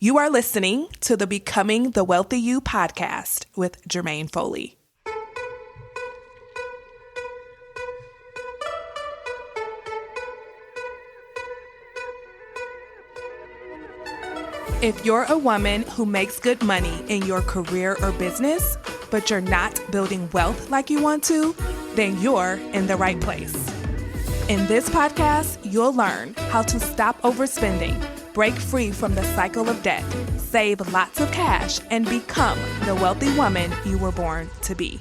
You are listening to the Becoming the Wealthy You podcast with Jermaine Foley. If you're a woman who makes good money in your career or business, but you're not building wealth like you want to, then you're in the right place. In this podcast, you'll learn how to stop overspending, break free from the cycle of debt, save lots of cash, and become the wealthy woman you were born to be.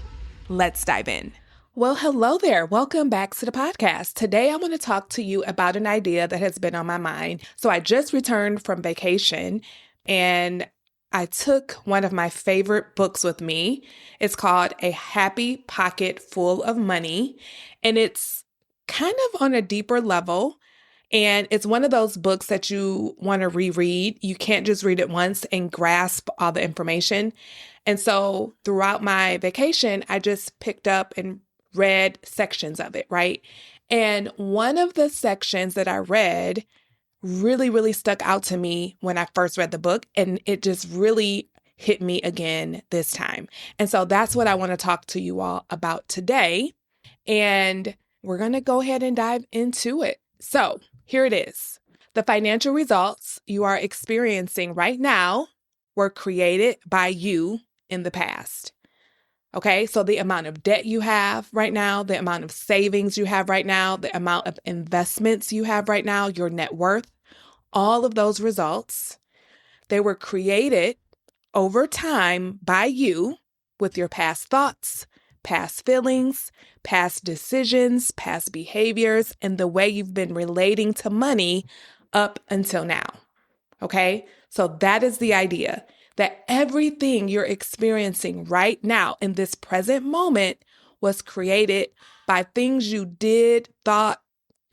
Let's dive in. Well, hello there. Welcome back to the podcast. Today, I want to talk to you about an idea that has been on my mind. So I just returned from vacation and I took one of my favorite books with me. It's called A Happy Pocket Full of Money, and it's kind of on a deeper level. And it's one of those books that you want to reread. You can't just read it once and grasp all the information. And so throughout my vacation, I just picked up and read sections of it, right? And one of the sections that I read really stuck out to me when I first read the book, and it just really hit me again this time. And so that's what I want to talk to you all about today. And we're going to go ahead and dive into it. So here it is. The financial results you are experiencing right now were created by you in the past. Okay, so the amount of debt you have right now, the amount of savings you have right now, the amount of investments you have right now, your net worth, all of those results, they were created over time by you with your past thoughts, past feelings, past decisions, past behaviors, and the way you've been relating to money up until now. Okay, so that is the idea. That everything you're experiencing right now in this present moment was created by things you did, thought,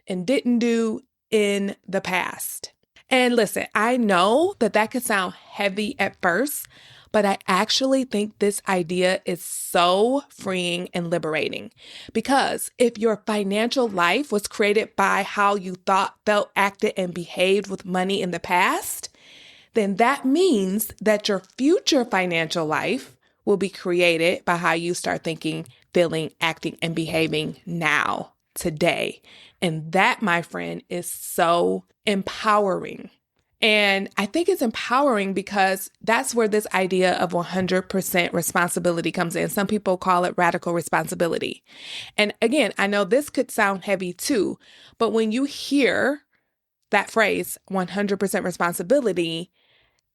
and didn't do in the past. And listen, I know that could sound heavy at first, but I actually think this idea is so freeing and liberating. Because if your financial life was created by how you thought, felt, acted, and behaved with money in the past, then that means that your future financial life will be created by how you start thinking, feeling, acting, and behaving now, today. And that, my friend, is so empowering. And I think it's empowering because that's where this idea of 100% responsibility comes in. Some people call it radical responsibility. And again, I know this could sound heavy too, but when you hear that phrase, 100% responsibility,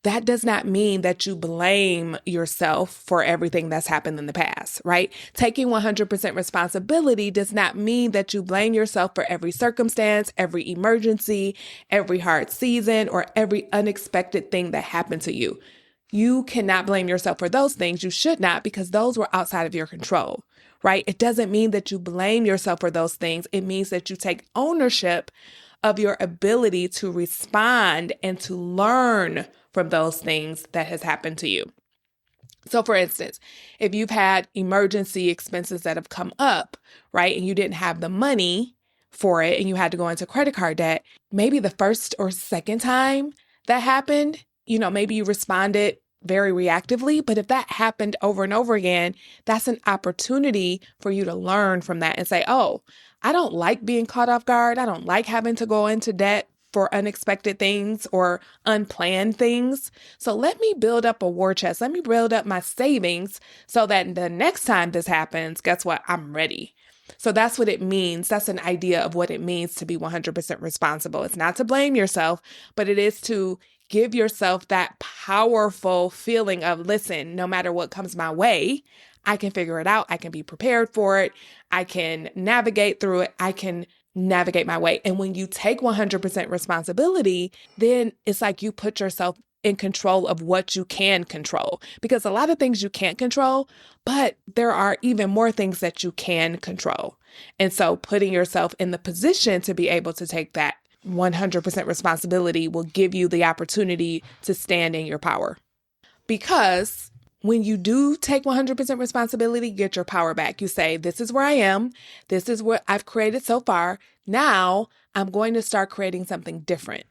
that does not mean that you blame yourself for everything that's happened in the past, right? Taking 100% responsibility does not mean that you blame yourself for every circumstance, every emergency, every hard season, or every unexpected thing that happened to you. You cannot blame yourself for those things. You should not, because those were outside of your control, right? It doesn't mean that you blame yourself for those things. It means that you take ownership of your ability to respond and to learn from those things that has happened to you. So for instance, if you've had emergency expenses that have come up, right, and you didn't have the money for it and you had to go into credit card debt, maybe the first or second time that happened, maybe you responded very reactively, but if that happened over and over again, that's an opportunity for you to learn from that and say, oh, I don't like being caught off guard. I don't like having to go into debt for unexpected things or unplanned things. So let me build up a war chest. Let me build up my savings so that the next time this happens, guess what? I'm ready. So that's what it means. That's an idea of what it means to be 100% responsible. It's not to blame yourself, but it is to give yourself that powerful feeling of, listen, no matter what comes my way, I can figure it out. I can be prepared for it. I can navigate through it. I can navigate my way. And when you take 100% responsibility, then it's like you put yourself in control of what you can control, because a lot of things you can't control, but there are even more things that you can control. And so putting yourself in the position to be able to take that 100% responsibility will give you the opportunity to stand in your power. Because when you do take 100% responsibility, get your power back. You say, this is where I am. This is what I've created so far. Now I'm going to start creating something different.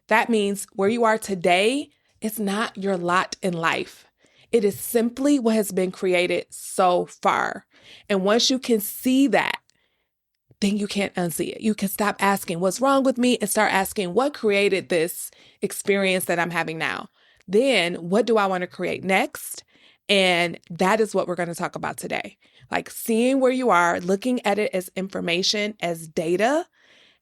That means where you are today It's not your lot in life. It is simply what has been created so far. And once you can see that, then you can't unsee it. You can stop asking what's wrong with me and start asking what created this experience that I'm having now. Then what do I want to create next? And that is what we're going to talk about today. Like seeing where you are, looking at it as information, as data,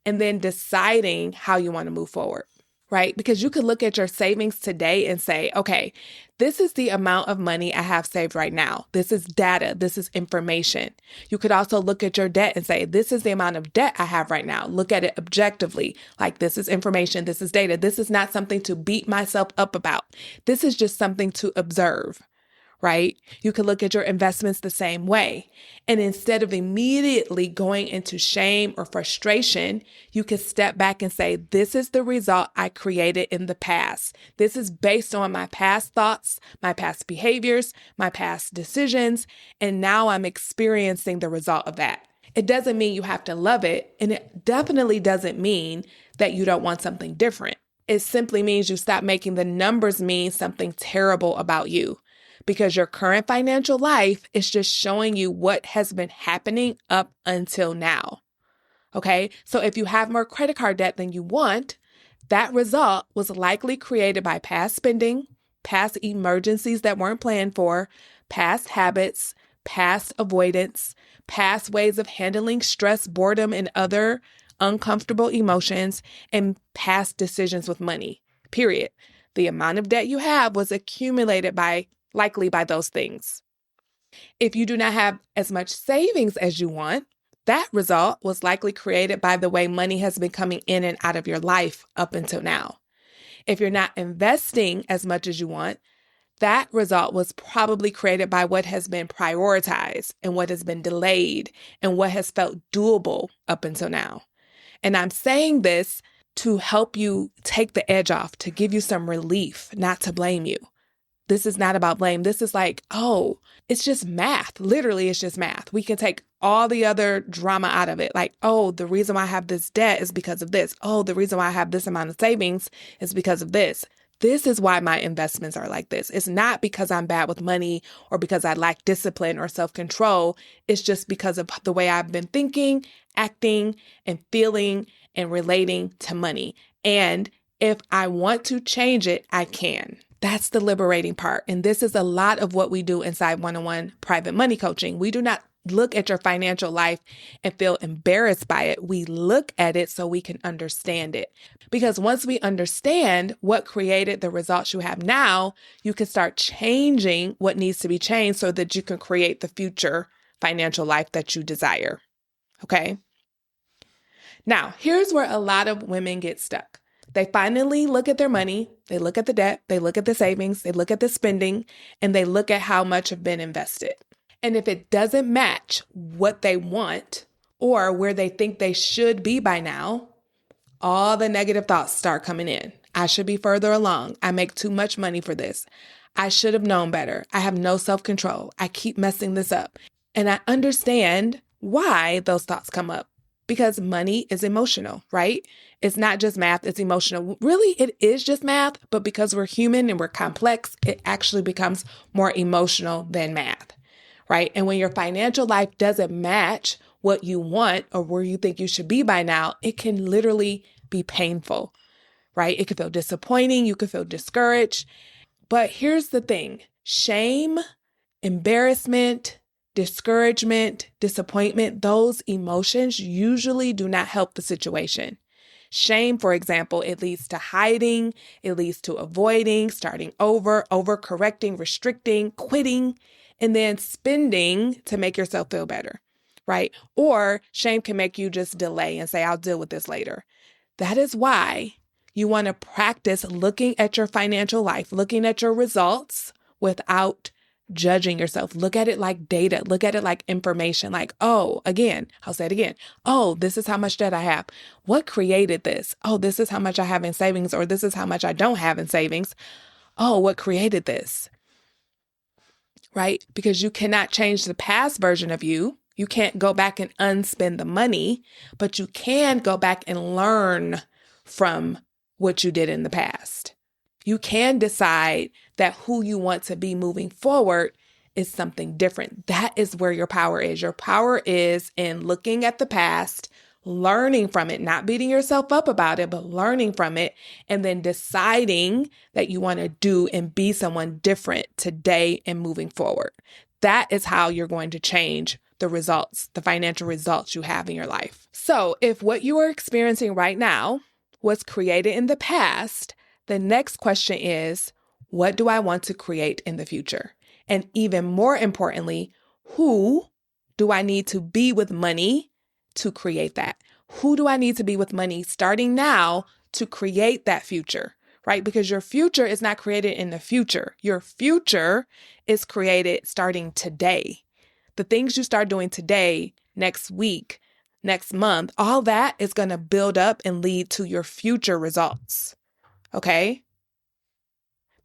and then deciding how you want to move forward, right? Because you could look at your savings today and say, okay, this is the amount of money I have saved right now. This is data. This is information. You could also look at your debt and say, this is the amount of debt I have right now. Look at it objectively. Like this is information. This is data. This is not something to beat myself up about. This is just something to observe. Right? You could look at your investments the same way. And instead of immediately going into shame or frustration, you can step back and say, this is the result I created in the past. This is based on my past thoughts, my past behaviors, my past decisions, and now I'm experiencing the result of that. It doesn't mean you have to love it, and it definitely doesn't mean that you don't want something different. It simply means you stop making the numbers mean something terrible about you. Because your current financial life is just showing you what has been happening up until now. Okay, so if you have more credit card debt than you want, that result was likely created by past spending, past emergencies that weren't planned for, past habits, past avoidance, past ways of handling stress, boredom, and other uncomfortable emotions, and past decisions with money, period. The amount of debt you have was accumulated likely by those things. If you do not have as much savings as you want, that result was likely created by the way money has been coming in and out of your life up until now. If you're not investing as much as you want, that result was probably created by what has been prioritized and what has been delayed and what has felt doable up until now. And I'm saying this to help you take the edge off, to give you some relief, not to blame you. This is not about blame. This is like, oh, it's just math. Literally, it's just math. We can take all the other drama out of it. Like, oh, the reason why I have this debt is because of this. Oh, the reason why I have this amount of savings is because of this. This is why my investments are like this. It's not because I'm bad with money or because I lack discipline or self-control. It's just because of the way I've been thinking, acting, and feeling and relating to money. And if I want to change it, I can. That's the liberating part. And this is a lot of what we do inside one-on-one private money coaching. We do not look at your financial life and feel embarrassed by it. We look at it so we can understand it. Because once we understand what created the results you have now, you can start changing what needs to be changed so that you can create the future financial life that you desire. Okay? Now, here's where a lot of women get stuck. They finally look at their money, they look at the debt, they look at the savings, they look at the spending, and they look at how much have been invested. And if it doesn't match what they want or where they think they should be by now, all the negative thoughts start coming in. I should be further along. I make too much money for this. I should have known better. I have no self-control. I keep messing this up. And I understand why those thoughts come up. Because money is emotional, right? It's not just math, it's emotional. Really, it is just math, but because we're human and we're complex, it actually becomes more emotional than math, right? And when your financial life doesn't match what you want or where you think you should be by now, it can literally be painful, right? It can feel disappointing, you can feel discouraged. But here's the thing, shame, embarrassment, discouragement, disappointment, those emotions usually do not help the situation. Shame, for example, it leads to hiding, it leads to avoiding, starting over, overcorrecting, restricting, quitting, and then spending to make yourself feel better, right? Or shame can make you just delay and say, I'll deal with this later. That is why you want to practice looking at your financial life, looking at your results without judging yourself. Look at it like data. Look at it like information. Like, oh, again, I'll say it again. Oh, this is how much debt I have. What created this? Oh, this is how much I have in savings, or this is how much I don't have in savings. Oh, what created this? Right? Because you cannot change the past version of you. You can't go back and unspend the money, but you can go back and learn from what you did in the past. You can decide that who you want to be moving forward is something different. That is where your power is. Your power is in looking at the past, learning from it, not beating yourself up about it, but learning from it, and then deciding that you want to do and be someone different today and moving forward. That is how you're going to change the results, the financial results you have in your life. So if what you are experiencing right now was created in the past, the next question is, what do I want to create in the future? And even more importantly, who do I need to be with money to create that? Who do I need to be with money starting now to create that future, right? Because your future is not created in the future. Your future is created starting today. The things you start doing today, next week, next month, all that is going to build up and lead to your future results. Okay?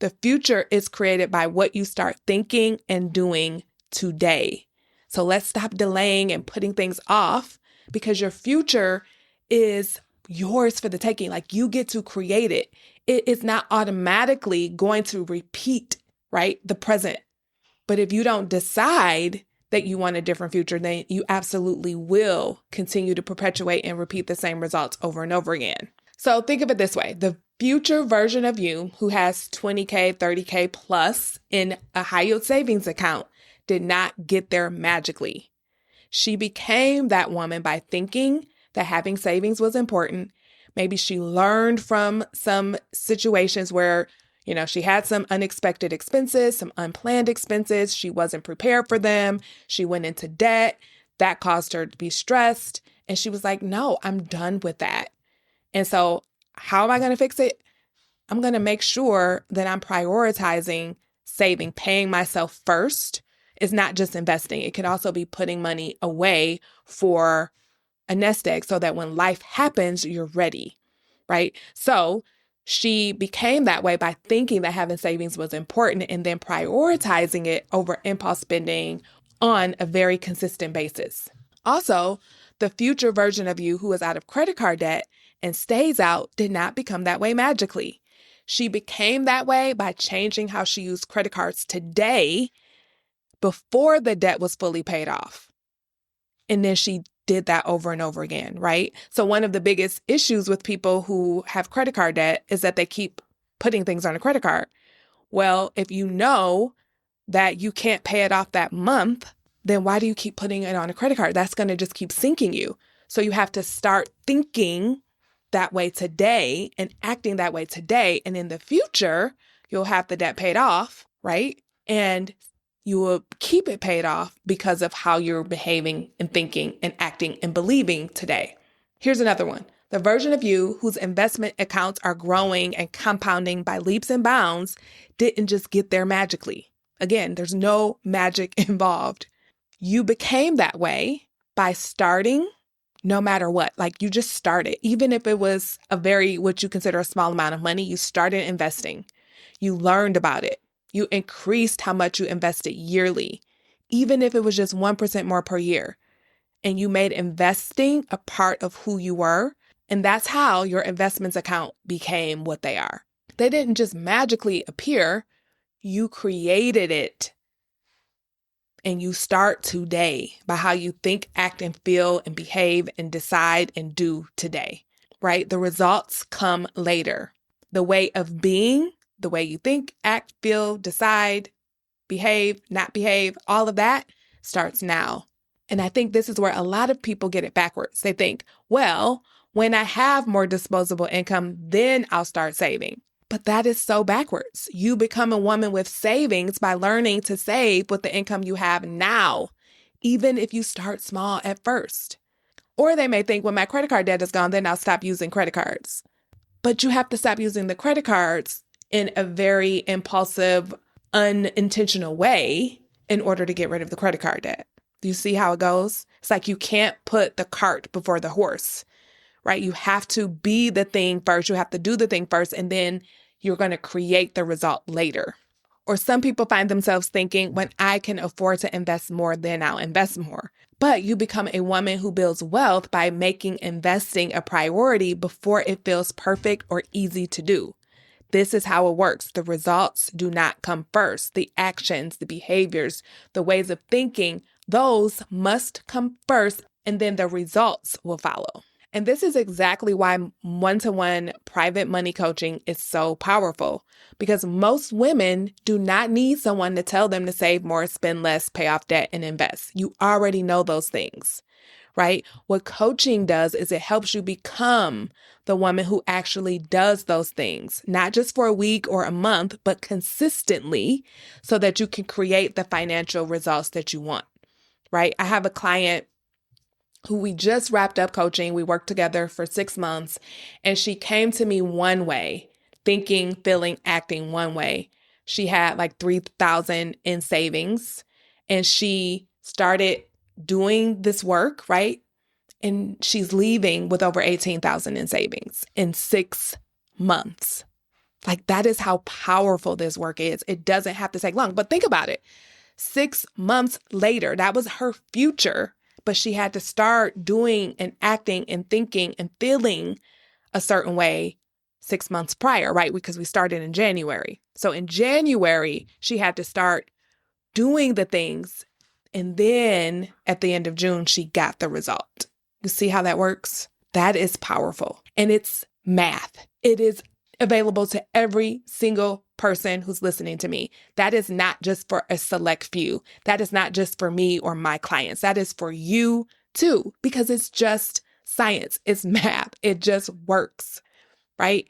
The future is created by what you start thinking and doing today. So let's stop delaying and putting things off, because your future is yours for the taking. Like, you get to create it. It is not automatically going to repeat, right, the present. But if you don't decide that you want a different future, then you absolutely will continue to perpetuate and repeat the same results over and over again. So think of it this way. The future version of you who has 20K, 30K plus in a high yield savings account did not get there magically. She became that woman by thinking that having savings was important. Maybe she learned from some situations where, she had some unexpected expenses, some unplanned expenses. She wasn't prepared for them. She went into debt. That caused her to be stressed. And she was like, no, I'm done with that. And so how am I going to fix it? I'm going to make sure that I'm prioritizing saving, paying myself first. Is not just investing. It could also be putting money away for a nest egg so that when life happens, you're ready, right? So she became that way by thinking that having savings was important and then prioritizing it over impulse spending on a very consistent basis. Also, the future version of you who is out of credit card debt and stays out did not become that way magically. She became that way by changing how she used credit cards today before the debt was fully paid off. And then she did that over and over again, right? So one of the biggest issues with people who have credit card debt is that they keep putting things on a credit card. Well, if you know that you can't pay it off that month, then why do you keep putting it on a credit card? That's going to just keep sinking you. So you have to start thinking that way today and acting that way today. And in the future, you'll have the debt paid off, right? And you will keep it paid off because of how you're behaving and thinking and acting and believing today. Here's another one. The version of you whose investment accounts are growing and compounding by leaps and bounds didn't just get there magically. Again, there's no magic involved. You became that way by starting no matter what. Like, you just started. Even if it was what you consider a small amount of money, you started investing. You learned about it. You increased how much you invested yearly, even if it was just 1% more per year. And you made investing a part of who you were. And that's how your investments account became what they are. They didn't just magically appear. You created it. And you start today by how you think, act, and feel, and behave, and decide, and do today, right? The results come later. The way of being, the way you think, act, feel, decide, behave, not behave, all of that starts now. And I think this is where a lot of people get it backwards. They think, well, when I have more disposable income, then I'll start saving. But that is so backwards. You become a woman with savings by learning to save with the income you have now, even if you start small at first. Or they may think, when my credit card debt is gone, then I'll stop using credit cards. But you have to stop using the credit cards in a very impulsive, unintentional way in order to get rid of the credit card debt. Do you see how it goes? It's like you can't put the cart before the horse, right? You have to be the thing first. You have to do the thing first, and then you're going to create the result later. Or some people find themselves thinking, when I can afford to invest more, then I'll invest more. But you become a woman who builds wealth by making investing a priority before it feels perfect or easy to do. This is how it works. The results do not come first. The actions, the behaviors, the ways of thinking, those must come first, and then the results will follow. And this is exactly why one-to-one private money coaching is so powerful, because most women do not need someone to tell them to save more, spend less, pay off debt, and invest. You already know those things, right? What coaching does is it helps you become the woman who actually does those things, not just for a week or a month, but consistently, so that you can create the financial results that you want, right? I have a client who we just wrapped up coaching. We worked together for 6 months, and she came to me one way, thinking, feeling, acting one way. She had like $3,000 in savings, and she started doing this work, right? And she's leaving with over $18,000 in savings in 6 months. Like, that is how powerful this work is. It doesn't have to take long, but think about it. 6 months later, that was her future, but she had to start doing and acting and thinking and feeling a certain way 6 months prior, right? Because we started in January. So in January, she had to start doing the things. And then at the end of June, she got the result. You see how that works? That is powerful. And it's math. It is available to every single person who's listening to me. That is not just for a select few. That is not just for me or my clients. That is for you too, because it's just science. It's math. It just works, right?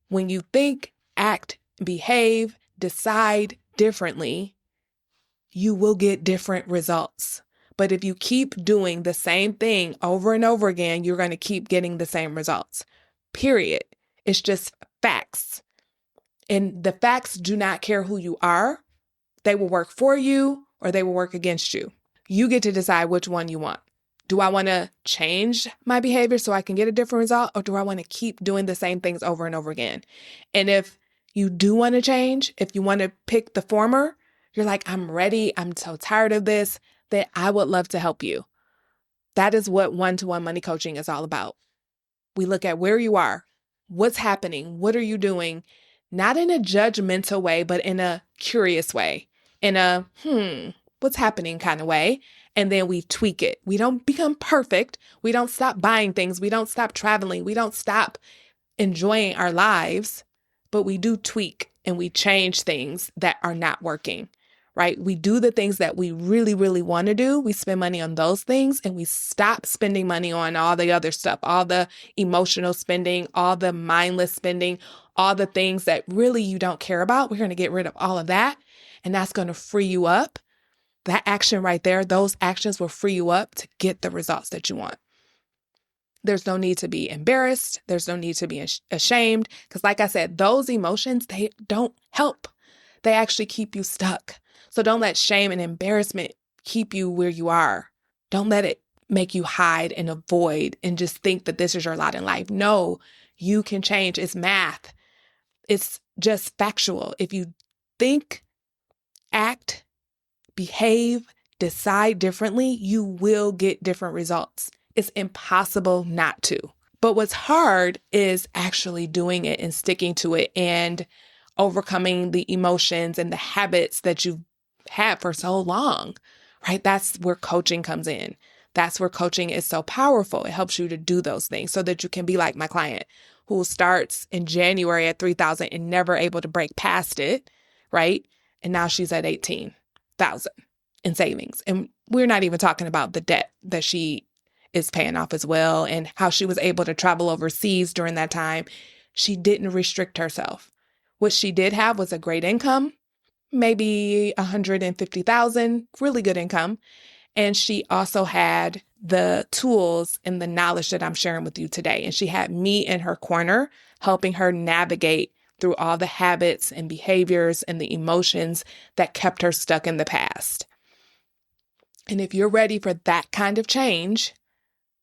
When you think, act, behave, decide differently, you will get different results. But if you keep doing the same thing over and over again, you're going to keep getting the same results. Period. It's just facts. And the facts do not care who you are. They will work for you or they will work against you. You get to decide which one you want. Do I want to change my behavior so I can get a different result, or do I want to keep doing the same things over and over again? And if you do want to change, if you want to pick the former, you're like, I'm ready, I'm so tired of this, then I would love to help you. That is what one-to-one money coaching is all about. We look at where you are, what's happening, what are you doing, not in a judgmental way, but in a curious way, in a, what's happening kind of way. And then we tweak it. We don't become perfect. We don't stop buying things. We don't stop traveling. We don't stop enjoying our lives, but we do tweak and we change things that are not working, right? We do the things that we really, really want to do. We spend money on those things and we stop spending money on all the other stuff, all the emotional spending, all the mindless spending, all the things that really you don't care about. We're going to get rid of all of that. And that's going to free you up. That action right there, those actions will free you up to get the results that you want. There's no need to be embarrassed. There's no need to be ashamed. Because like I said, those emotions, they don't help. They actually keep you stuck. So don't let shame and embarrassment keep you where you are. Don't let it make you hide and avoid and just think that this is your lot in life. No, you can change. It's math. It's just factual. If you think, act, behave, decide differently, you will get different results. It's impossible not to. But what's hard is actually doing it and sticking to it and overcoming the emotions and the habits that you've had for so long, right? That's where coaching comes in. That's where coaching is so powerful. It helps you to do those things so that you can be like my client who starts in January at $3,000 and never able to break past it, right? And now she's at $18,000 in savings. And we're not even talking about the debt that she is paying off as well and how she was able to travel overseas during that time. She didn't restrict herself. What she did have was a great income, maybe $150,000, really good income. And she also had the tools and the knowledge that I'm sharing with you today. And she had me in her corner, helping her navigate through all the habits and behaviors and the emotions that kept her stuck in the past. And if you're ready for that kind of change,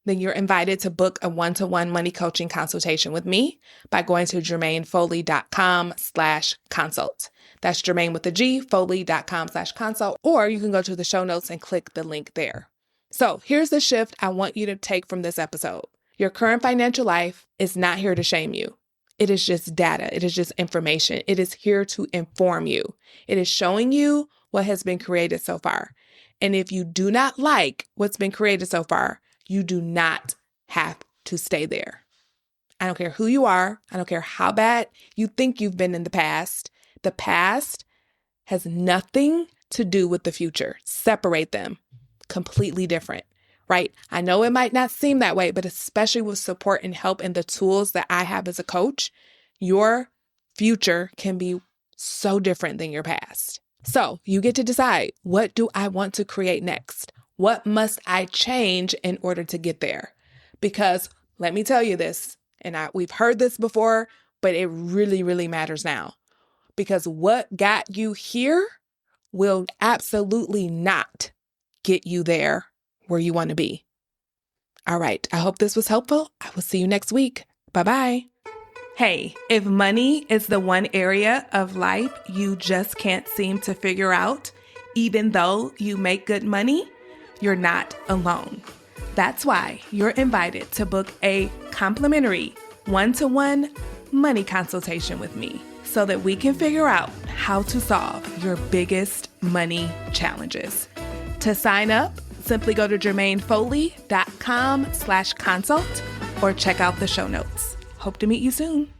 then you're invited to book a one-to-one money coaching consultation with me by going to jermainefoley.com/consult. That's Jermaine with a G, foley.com/consult, or you can go to the show notes and click the link there. So here's the shift I want you to take from this episode. Your current financial life is not here to shame you. It is just data. It is just information. It is here to inform you. It is showing you what has been created so far. And if you do not like what's been created so far, you do not have to stay there. I don't care who you are. I don't care how bad you think you've been in the past. The past has nothing to do with the future. Separate them. Completely different, right? I know it might not seem that way, but especially with support and help and the tools that I have as a coach, your future can be so different than your past. So you get to decide, what do I want to create next? What must I change in order to get there? Because let me tell you this, and we've heard this before, but it really, really matters now. Because what got you here will absolutely not get you there where you want to be. All right. I hope this was helpful. I will see you next week. Bye-bye. Hey, if money is the one area of life you just can't seem to figure out, even though you make good money, you're not alone. That's why you're invited to book a complimentary one-to-one money consultation with me so that we can figure out how to solve your biggest money challenges. To sign up, simply go to jermainefoley.com/consult or check out the show notes. Hope to meet you soon.